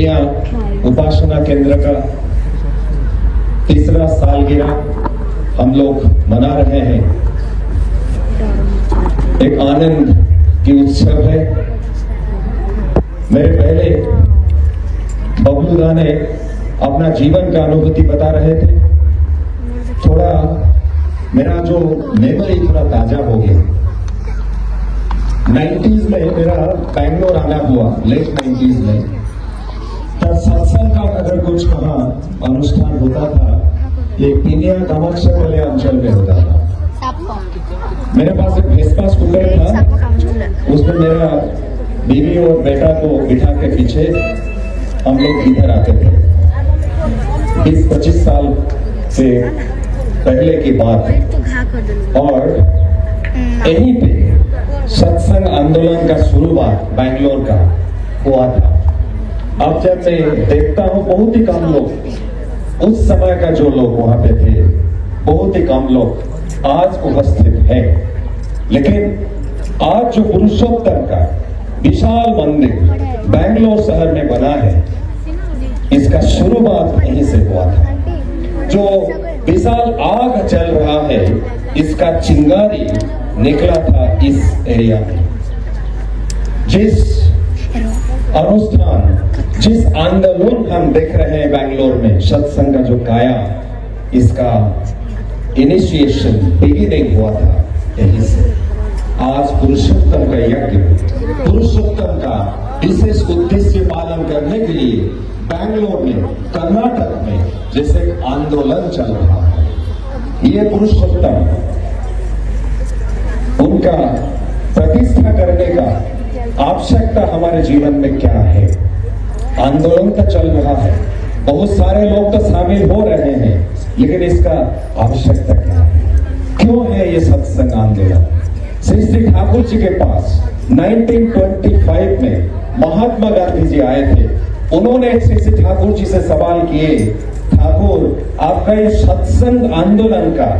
दुनिया उपासना केंद्र का तीसरा सालगिरह हम लोग मना रहे हैं। एक आनंद की उत्सव है। मेरे पहले बबलू दा ने अपना जीवन का अनुभूति बता रहे थे। थोड़ा मेरा जो मेमोरी थोड़ा ताजा हो गया। 90s में मेरा बैंगलोर आना हुआ, लेट 90s में। तब सत्संग का अगर कुछ वहां अनुष्ठान होता था, ये पिनिया कामाक्षा वाले अंचल में होता था। मेरे पास एक वेस्पा स्कूटर था, उसमें मेरा बीवी और बेटा को बिठा के पीछे हम लोग इधर आते थे। 20-25 साल से पहले की बात है। और यहीं पे सत्संग आंदोलन का शुरुआत बैंगलोर का हुआ था। अब जब मैं देखता हूँ बहुत ही कम लोग, उस समय का जो लोग वहां पे थे बहुत ही कम लोग आज उपस्थित हैं। लेकिन आज जो पुरुषोत्तम का विशाल मंदिर बैंगलोर शहर में बना है, इसका शुरुआत यहीं से हुआ था। जो विशाल आग चल रहा है, इसका चिंगारी निकला था इस एरिया में। जिस अनुष्ठान, जिस आंदोलन हम देख रहे हैं बैंगलोर में, सत्संग का जो काया, इसका इनिशिएशन, बिगिनिंग हुआ था यहीं से। आज पुरुषोत्तम का यज्ञ, पुरुषोत्तम का विशेष उद्देश्य पालन करने के लिए बैंगलोर में, कर्नाटक में जैसे आंदोलन चल रहा है। ये पुरुषोत्तम, उनका प्रतिष्ठा करने का आवश्यकता हमारे जीवन में क्या है? आंदोलन तो चल रहा है, बहुत सारे लोग तो शामिल हो रहे हैं, लेकिन इसका आवश्यकता क्या है? क्यों है ये सत्संग आंदोलन? श्री श्री ठाकुर जी के पास 1925 में महात्मा गांधी जी आए थे। उन्होंने श्री श्री ठाकुर जी से सवाल किए, ठाकुर आपका ये सत्संग आंदोलन का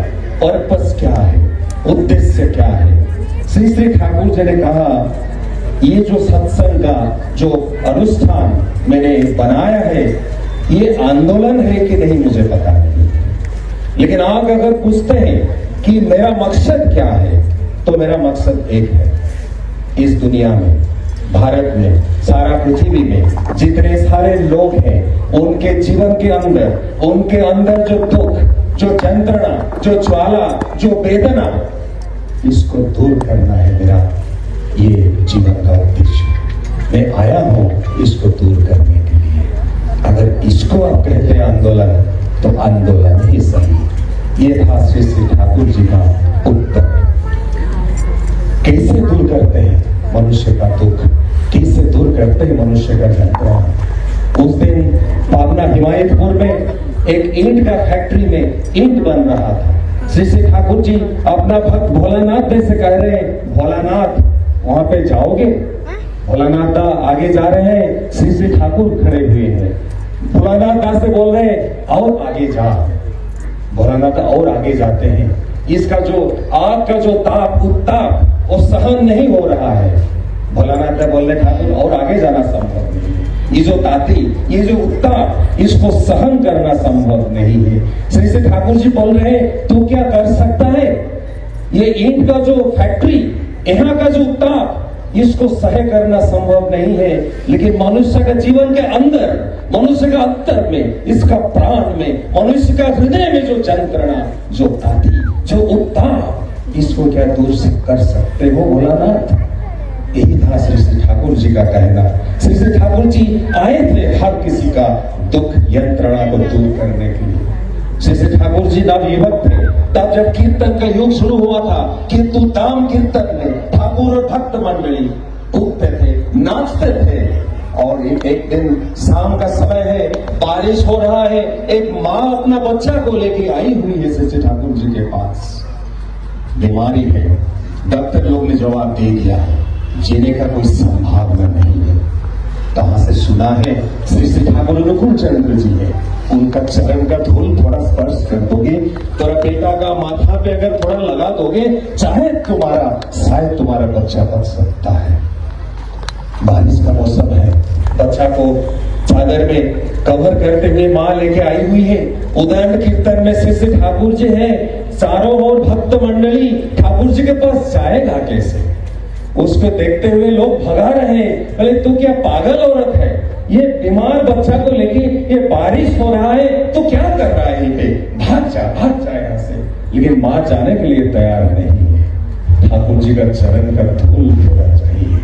पर्पस क्या है, उद्देश्य क्या है? श्री श्री ठाकुर जी ने कहा, ये जो सत्संग का जो अनुष्ठान मैंने बनाया है, ये आंदोलन है कि नहीं मुझे पता नहीं, लेकिन आप अगर पूछते हैं कि मेरा मकसद क्या है, तो मेरा मकसद एक है। इस दुनिया में, भारत में, सारा पृथ्वी में जितने सारे लोग हैं, उनके जीवन के अंदर, उनके अंदर जो दुख, जो यंत्रणा, जो ज्वाला, जो वेदना, इसको दूर करना है मेरा ये जीवन का उद्देश्य। मैं आया हूं इसको दूर करने के लिए। अगर इसको आप कहते हैं आंदोलन, तो आंदोलन ही सही। ये था श्री श्री ठाकुर जी का उत्तर। कैसे दूर करते हैं मनुष्य का दुख, कैसे दूर करते हैं मनुष्य का यंत्रणा? उस दिन पावना हिमायतपुर में एक ईंट का फैक्ट्री में ईंट बन रहा था। श्री श्री ठाकुर जी अपना भक्त भोलानाथ से कह रहे हैं, भोलानाथ वहां पे जाओगे? भोलानाथ दा आगे जा रहे हैं, श्री श्री ठाकुर खड़े हुए हैं। भोलानाथ दा से बोल रहे हैं, और आगे जा। भोलानाथ और आगे जाते हैं। इसका जो आग का जो ताप, उत्ताप, वो सहन नहीं हो रहा है। भोलानाथ दा बोल रहे, ठाकुर और आगे जाना संभव नहीं। ये जो ताती, ये जो उत्ताप, इसको सहन करना संभव नहीं है। श्री श्री ठाकुर जी बोल रहे हैं, तू क्या कर सकता है? ये ईंट का जो फैक्ट्री, यहाँ का जो उत्ताप, इसको सह करना संभव नहीं है, लेकिन मनुष्य का जीवन के अंदर, मनुष्य का अंतर में, इसका प्राण में, मनुष्य का हृदय में जो यंत्रणा, जो ताती, जो उत्ताप, इसको क्या दूर से कर सकते हो भोलानाथ? यही था श्री श्री ठाकुर जी का कहना। श्री श्री ठाकुर जी आए थे हर किसी का दुख, यंत्रणा को दूर करने के लिए। श्री श्री ठाकुर जी नवयुवक थे, तब जब कीर्तन का युग शुरू हुआ था, कीर्तन धाम कीर्तन में ठाकुर और भक्त मंडली कूदते थे, नाचते थे। और एक दिन शाम का समय है, बारिश हो रहा है, एक माँ अपना बच्चा को लेके आई हुई है श्री श्री ठाकुर जी के पास। बीमारी है, डॉक्टर लोग ने जवाब दे दिया, जीने का कोई संभावना नहीं है। कहां से सुना है? श्री श्री ठाकुर अनुकूल चंद्र जी है, उनका चरण का धूल थोड़ा स्पर्श कर दोगे, तेरा बेटा का माथा पे अगर थोड़ा लगा दोगे, चाहे तुम्हारा, शायद तुम्हारा बच्चा बच सकता है। बारिश का मौसम है, बच्चा को चादर में कवर करते हुए माँ लेके आई हुई है। उदंड कीर्तन में शिष्य ठाकुर जी है, चारों ओर भक्त मंडली, ठाकुर जी के पास जाएगा कैसे? उसको देखते हुए लोग भगा रहे हैं, बोले तू क्या पागल औरत है, ये बीमार बच्चा को लेके ये बारिश हो रहा है तो क्या कर रहा है यहीं पे, भाग जा यहाँ से। लेकिन माँ जाने के लिए तैयार नहीं है। ठाकुर जी का चरण का धूल होना चाहिए।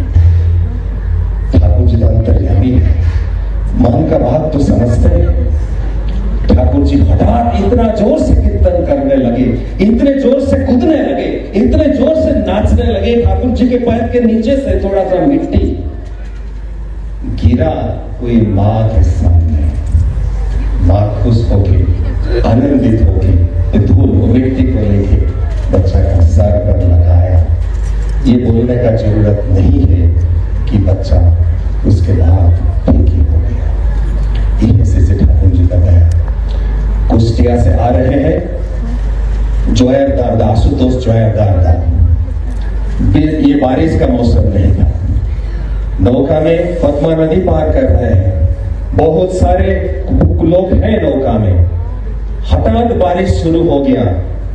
ठाकुर जी का अंतर्यामी है, मन का बात तो समझते हैं। ठाकुर जी हठात इतना जोर से कीर्तन करने लगे, इतने जोर से कूदने लगे, इतने जोर से नाचने लगे, ठाकुर जी के पैर के नीचे से थोड़ा सा मिट्टी गिरा कोई माँ के सामने। माँ खुश होके, आनंदित होके धूल मिट्टी को लेके बच्चा का सर पर लगाया। ये बोलने का जरूरत नहीं है कि बच्चा उसके बाद ठीक ही हो गया। ये से ठाकुर जी का दया। कुष्टिया से आ रहे हैं जोयर दादा, आशुतोष जोयर दादा। ये बारिश का मौसम नहीं था। नौका में पद्मा नदी पार कर रहे हैं, बहुत सारे लोग हैं नौका में। हठात बारिश शुरू हो गया,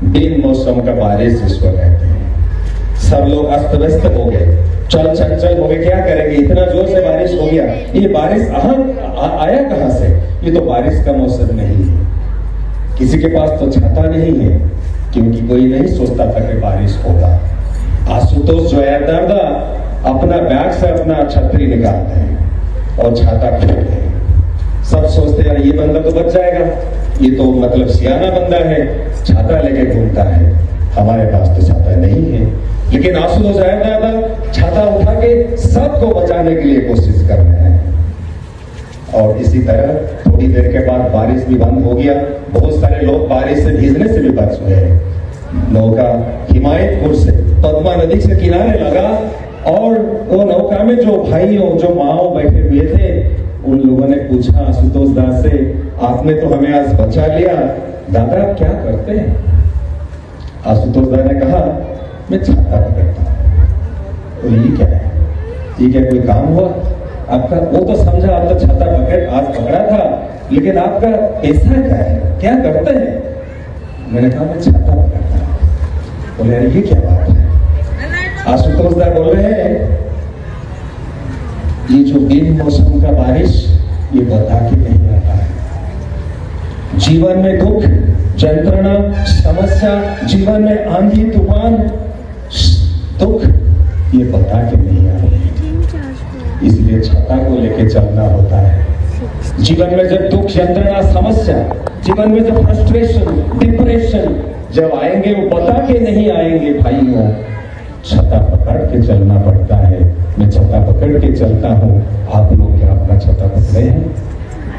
बिन मौसम का बारिश जिसको कहते हैं। सब लोग अस्त व्यस्त हो गए, चल चंचल हो गए, क्या करेंगे, इतना जोर से बारिश हो गया। ये बारिश आया कहां से? ये तो बारिश का मौसम नहीं है। किसी के पास तो छाता नहीं है, क्योंकि कोई नहीं सोचता था कि बारिश होगा। आशुतोष जो है दादा अपना बैग से अपना छतरी निकालते हैं और छाता खोलते हैं। सब सोचते हैं ये बंदा तो बच जाएगा, ये तो मतलब सियाना बंदा है, छाता लेके घूमता है। हमारे पास तो छाता नहीं है। लेकिन आशुतोष दादा छाता उठा के सबको बचाने के लिए कोशिश कर रहे हैं। और इसी तरह थोड़ी देर के बाद बारिश भी बंद हो गया। बहुत सारे लोग बारिश से भीगने से भी बच गए। नौका हिमायतपुर से पद्मा नदी से किनारे लगा और वो नौका में जो भाइयों जो माओ बैठे हुए थे, उन लोगों ने पूछा आशुतोष दास से, आपने तो हमें आज बचा लिया, दादा क्या करते हैं? आशुतोष दास ने कहा, मैं छाता पकड़ता हूं। तो ये क्या है? ये क्या कोई काम हुआ आपका? वो तो समझा आप तो छाता आज पकड़ा था, लेकिन आपका ऐसा क्या है, क्या करते हैं? मैंने कहा मैं छाता पकड़ता हूं। बोले ये क्या बात है? आशुतोष दास बोल रहे हैं, ये जो बिन मौसम का बारिश ये बता के नहीं आता है। जीवन में दुख, यंत्रणा, समस्या, जीवन में आंधी तूफान, दुख ये बता के नहीं आता। इसलिए छाता को लेके चलना होता है। जीवन में जब दुख, यंत्रणा, समस्या, जीवन में जब फ्रस्ट्रेशन, डिप्रेशन जब आएंगे वो बता के नहीं आएंगे भाइयों, छाता पकड़ के चलना पड़ता है। मैं छाता पकड़ के चलता हूँ, आप लोग क्या अपना छाता पकड़े हैं?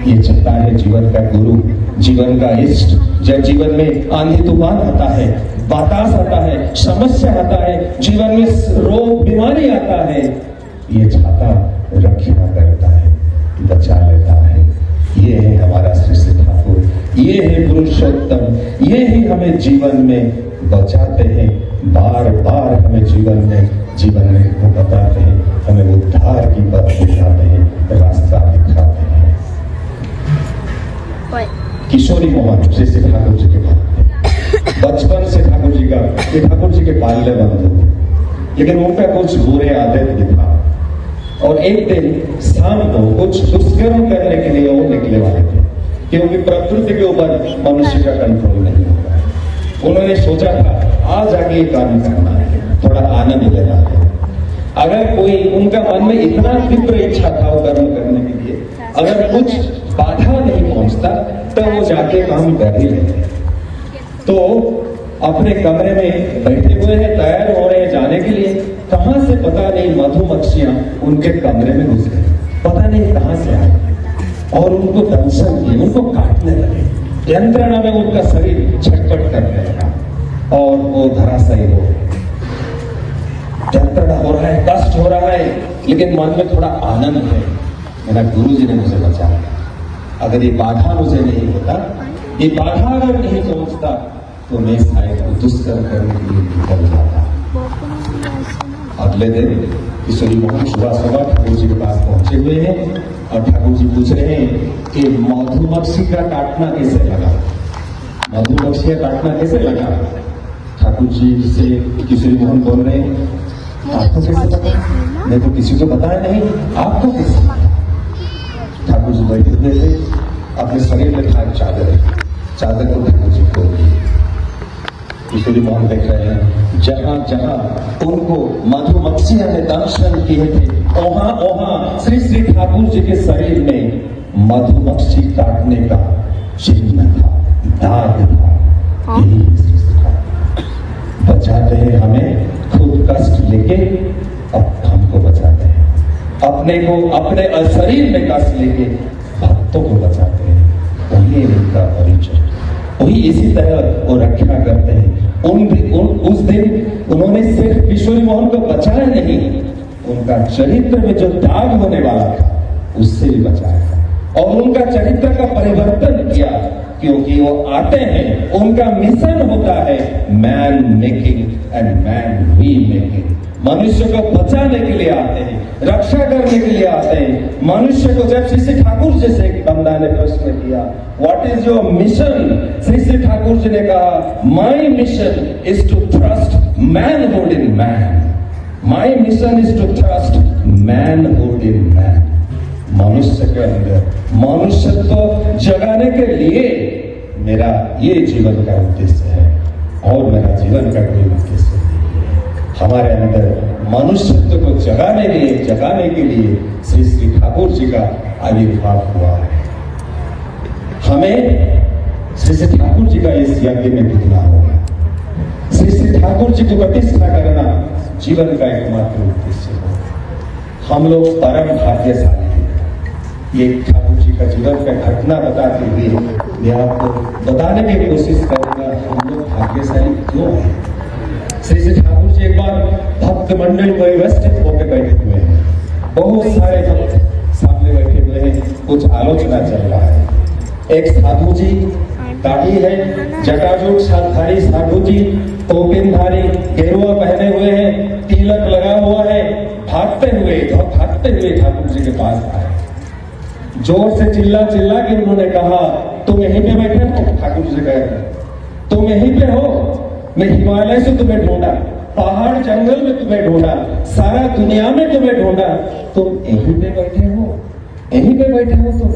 ये छाता है जीवन का गुरु, जीवन का इष्ट। जब जीवन में आंधी तूफान आता है, बातास आता है, समस्या आता है, जीवन में रोग बीमारी आता है, ये छाता रक्षा करता है, बचा लेता है। ये है हमारा श्री ठाकुर, ये है पुरुषोत्तम, ये ही हमें जीवन में बचाते हैं। बार बार हमें जीवन में वो बताते हैं, हमें उद्धार की पथ दिखाते हैं, रास्ता दिखाते हैं। किशोरी मोहन श्री ठाकुर जी के बाद बचपन से ठाकुर जी का, ये ठाकुर जी के बाल्य बंधु थे, लेकिन उनका कुछ बुरे आदत भी था। और एक दिन शाम को कुछ दुष्कर्म करने के लिए वो निकले वाले थे, क्योंकि प्रकृति के ऊपर मनुष्य का कंट्रोल नहीं होता है। उन्होंने सोचा था आज आगे ये काम करना है, थोड़ा आनंद लेना है। अगर कोई उनका मन में इतना तीव्र इच्छा था वो कर्म करने के लिए, अगर कुछ बाधा नहीं पहुंचता तो वो जाके काम कर ही लेते। तो अपने कमरे में बैठे हुए हैं, तैयार हो रहे हैं जाने के लिए, कहां से पता नहीं मधुमक्खियां उनके कमरे में घुस गई, पता नहीं कहां से आई और उनको दंशन किए, उनको काटने लगे। यंत्रणा में उनका शरीर छटपट करने लगा और वो धराशायी हो गए। यंत्रणा हो रहा है, कष्ट हो रहा है, लेकिन मन में थोड़ा आनंद है, मेरा गुरु जी ने मुझे बचाया। अगर ये बाधा मुझे नहीं होता, ये बाधा अगर नहीं पहुंचता तो मैं शायद दुष्कर्म करने के लिए निकल जाता। अगले दिन किशोरी मोहन सुबह सुबह ठाकुर जी के पास पहुंचे हुए हैं और ठाकुर जी पूछ रहे हैं कि मधुमक्खी का काटना कैसे लगा, मधुमक्खी का काटना कैसे लगा। ठाकुर जी से किशोरी मोहन बोल रहे हैं आपको कैसे पता, मैं तो किसी को बताया नहीं, आपको कैसे पता। ठाकुर जी बैठे हुए थे, अपने शरीर में था चादर, चादर को ठाकुर जी खोल दी। किशोरी मोहन देख रहे हैं जहां जहां उनको मधुमक्खियां ने दंशन किए थे वहां वहां श्री श्री ठाकुर जी के शरीर में मधुमक्खी काटने का चिन्ह था, दाग था। यही श्री श्री ठाकुर बचाते हैं हमें, खुद कष्ट लेके अब हमको बचाते हैं, अपने को अपने शरीर में कष्ट लेके भक्तों को बचाते हैं। वही उनका परिचय, वही इसी तरह वो रक्षा करते हैं। उस दिन उन्होंने सिर्फ किशोरी मोहन को बचाया नहीं, उनका चरित्र में जो दाग होने वाला था उससे भी बचाया और उनका चरित्र का परिवर्तन किया, क्योंकि वो आते हैं, उनका मिशन होता है man making and man we making. मनुष्य को बचाने के लिए आते हैं, रक्षा करने के लिए आते हैं मनुष्य को। जब श्री श्री ठाकुर जी से एक बंदा ने प्रश्न किया what is your mission, Shri Shri Thakur ji ने कहा my mission is to thrust manhood in man, my mission is to thrust manhood in man. मनुष्य के अंदर मनुष्यत्व जगाने के लिए मेरा ये जीवन का उद्देश्य है और मेरा जीवन का कोई उद्देश्य नहीं। हमारे अंदर मनुष्यत्व को जगाने के लिए श्री श्री ठाकुर जी का आविर्भाव हुआ है। हमें श्री श्री ठाकुर जी का इस यज्ञ में जुटना होगा। श्री श्री ठाकुर जी को प्रतिष्ठा करना जीवन का एकमात्र उद्देश्य है। हम लोग परम भाग्यशाली हैं। ये ठाकुर जी का जीवन का घटना बताते हुए मैं आपको बताने की कोशिश करूंगा हम लोग भाग्यशाली क्यों हैं। श्री श्री ठाकुर जी एक बार भक्त मंडल को व्यवस्थित होकर बैठे हुए हैं, बहुत सारे भक्त सामने बैठे हुए हैं, कुछ आलोचना चल रहा है। एक साधु जी दाढ़ी है, जटाजूट साधारी साधु जी, टोपिनधारी, गेरुआ पहने हुए हैं, तिलक लगा हुआ है, भागते हुए ठाकुर जी के पास आए। जोर से चिल्ला के उन्होंने कहा तुम यहीं पे बैठे हो। ठाकुर जी कहे तुम यहीं पे हो, मैं हिमालय से तुम्हें ढूंढा, पहाड़ जंगल में तुम्हें ढूंढा, सारा दुनिया में तुम्हें ढूंढा, तुम यहीं पे बैठे हो, यहीं पे बैठे हो। तो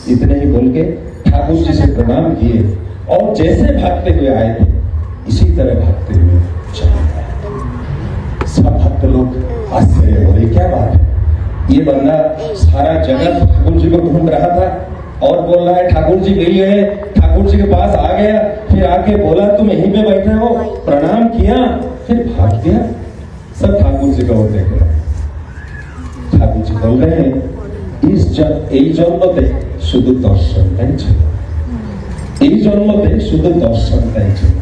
इतने ही बोल के ठाकुर जी से प्रणाम किए और जैसे भागते हुए आए थे इसी तरह भागते हुए चले गए। सब भक्त लोग आश्चर्य हो रहे क्या बात है, ये बंदा सारा जगत ठाकुर जी को ढूंढ रहा था और बोल रहा है ठाकुर जी मिल गए, ठाकुर जी के पास आ गया, फिर आके बोला तुम यहीं पे बैठे हो, प्रणाम किया, फिर भाग गया। सब ठाकुर जी को देख रहे। ठाकुर जी बोल रहे हैं এই জন্মতে শুধু দর্শনটাই ছিল, এই জন্মতে শুধু দর্শনটাই ছিল।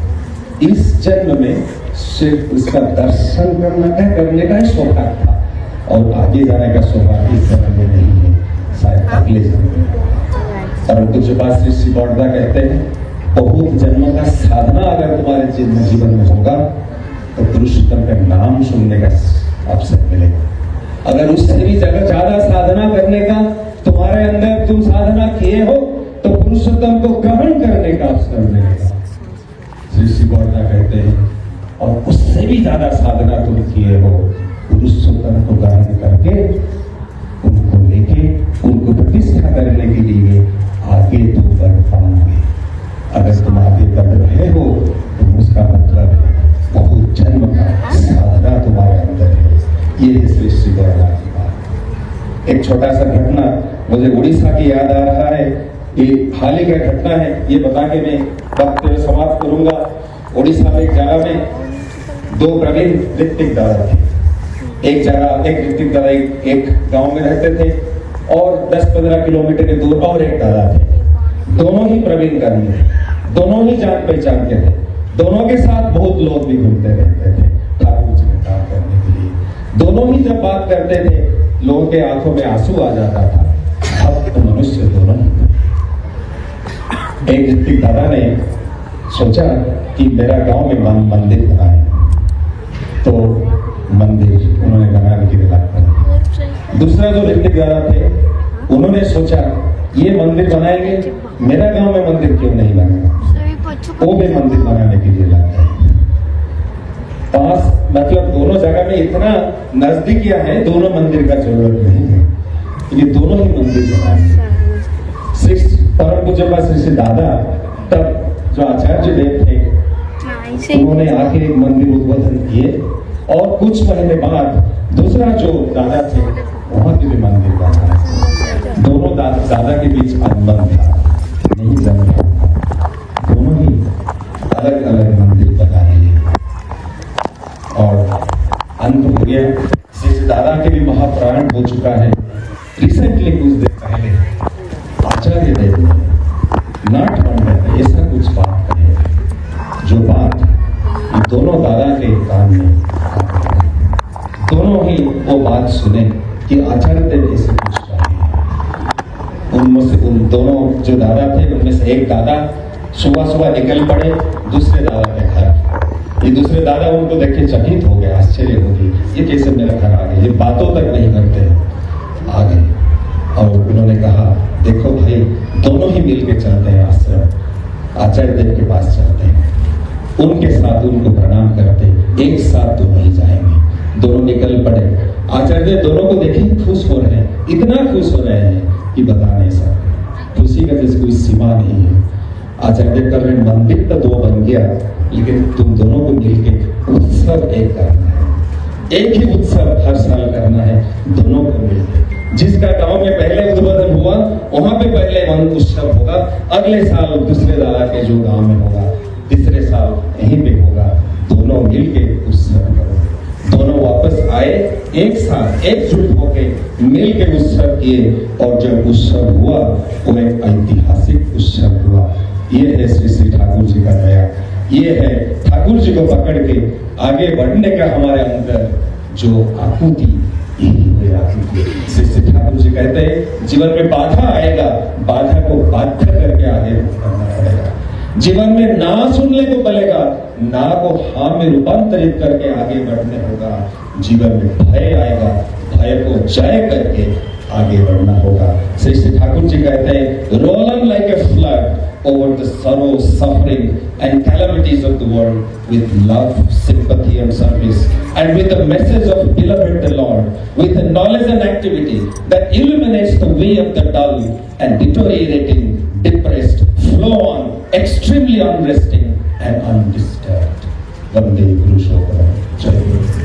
इस जन्म में सिर्फ उसका दर्शन करने का ही सौभाग्य था और आगे जाने का सौभाग्य इस जन्म में नहीं है, शायद अगले जन्म में। परंतु जो बात श्री बड़दा कहते हैं बहुत जन्मों का साधना अगर तुम्हारे जीवन में होगा तो पुरुषोत्तम का नाम सुनने का अवसर मिलेगा। अगर उससे भी ज्यादा साधना करने का तुम्हारे अंदर तुम साधना किए हो तो पुरुषोत्तम को ग्रहण करने का अवसर मिलेगा। श्री बड़दा कहते हैं और उससे भी ज्यादा साधना तुम किए हो पुरुषोत्तम को ग्रहण करके उनको लेके उनको प्रतिष्ठा करने के लिए आगे तुम बढ़ पाओगे। अगर तुम आगे बढ़ रहे हो तो उसका मतलब है बहुत जन्म का साधना तुम्हारे अंदर है। ये श्री बड़दा की बात। एक छोटा सा घटना मुझे उड़ीसा की याद आ रहा है, ये हाल ही का घटना है, ये बता के मैं वक्त समाप्त करूंगा। उड़ीसा में एक जगह में दो प्रवीण ऋत्विक दादा थे। एक ऋत्विक दादा एक गांव में रहते थे और 10-15 किलोमीटर के दूर और एक दादा थे। दोनों ही प्रवीण कर्मी थे, दोनों ही जान पहचान के थे, दोनों के साथ बहुत लोग भी घूमते रहते थे ठाकुर जी में काम करने के लिए। दोनों ही जब बात करते थे लोगों के आंखों में आंसू आ जाता था। भक्त मनुष्य दोनों ही। एक ऋत्विक दादा ने सोचा कि मेरा गांव में मंदिर बनाए, तो मंदिर उन्होंने बनाने के लिए लागू। दूसरा जो ऋतिकदारा थे उन्होंने सोचा ये मंदिर बनाएंगे, मेरा गांव में मंदिर क्यों नहीं बनेगा, वो भी मंदिर बनाने के लिए लागू। पास मतलब दोनों जगह में इतना नजदीकियां है, दोनों मंदिर का जरूरत नहीं है, ये दोनों ही मंदिर बनाए। श्री परम पूज्य श्री दादा तब जो आचार्य देव थे उन्होंने आके एक मंदिर उद्बोधन किए और कुछ महीने बाद दूसरा जो दादा थे वहां के भी मंदिर बना। दोनों दादा के बीच अनुबंध था, नहीं जम रहा था, दोनों ही अलग अलग मंदिर बना लिए और अंत हो गया। श्री दादा के भी महाप्राण हो चुका है। रिसेंटली कुछ दिन पहले आचार्य देव नाट मंडल ऐसा कुछ बात कहे जो बात ये दोनों दादा के कान में दोनों ही वो बात सुने कि आचार्य देव ऐसे कुछ कहे। उनमें से उन दोनों जो दादा थे उनमें से एक दादा सुबह सुबह निकल पड़े दूसरे दादा के घर। ये दूसरे दादा उनको देख के चकित हो गए, आश्चर्य हो गई, ये कैसे मेरे घर आ गए, ये बातों तक नहीं करते, आ गए और उन्होंने कहा देखो भाई दोनों ही मिलके चलते हैं आश्रम, आचार्य देव के पास चलते हैं, उनके साथ उनको प्रणाम करते, एक साथ दोनों ही जाएंगे। दोनों निकल पड़े। आचार्य देव दोनों को देखे खुश हो रहे हैं, इतना खुश हो रहे हैं कि बता नहीं सकते, खुशी का जैसे कोई सीमा नहीं है। आचार्य देव कर रहे मंदिर तो दो बन गया, लेकिन तुम दोनों को मिलके उत्सव एक करना है, एक ही उत्सव हर साल करना है दोनों को मिलकर। जिसका गांव में पहले उद्बोधन हुआ वहां पे पहले वन उत्सव होगा, अगले साल दूसरे दादा के जो गांव में होगा, तीसरे साल यहीं पे होगा, दोनों मिलके उत्सव करो। दोनों वापस आए, एक साथ एकजुट होके मिलके उत्सव किए और जब उत्सव हुआ वो एक ऐतिहासिक उत्सव हुआ। ये है श्री श्री ठाकुर जी का दया, ये है ठाकुर जी को पकड़ के आगे बढ़ने का हमारे अंदर जो आकुति, यही हुई आकुति। श्री श्री ठाकुर जी कहते हैं जीवन में बाधा आएगा, बाधा को बाध्य करके आगे बढ़ना पड़ेगा। जीवन में ना सुनने को मिलेगा, ना को हाँ में रूपांतरित करके आगे बढ़ने होगा। जीवन में भय आएगा, भय को जय करके आगे बढ़ना होगा। श्री श्री ठाकुर जी कहते हैं roll on like a flood over the sorrow, suffering and calamities of the world with love, sympathy and service, and with the message of beloved the Lord, with the knowledge and activity that illuminates the way of the dull and deteriorating, depressed, flow on, extremely unresting and undisturbed. Vande Guru Shobha. Jai Guru.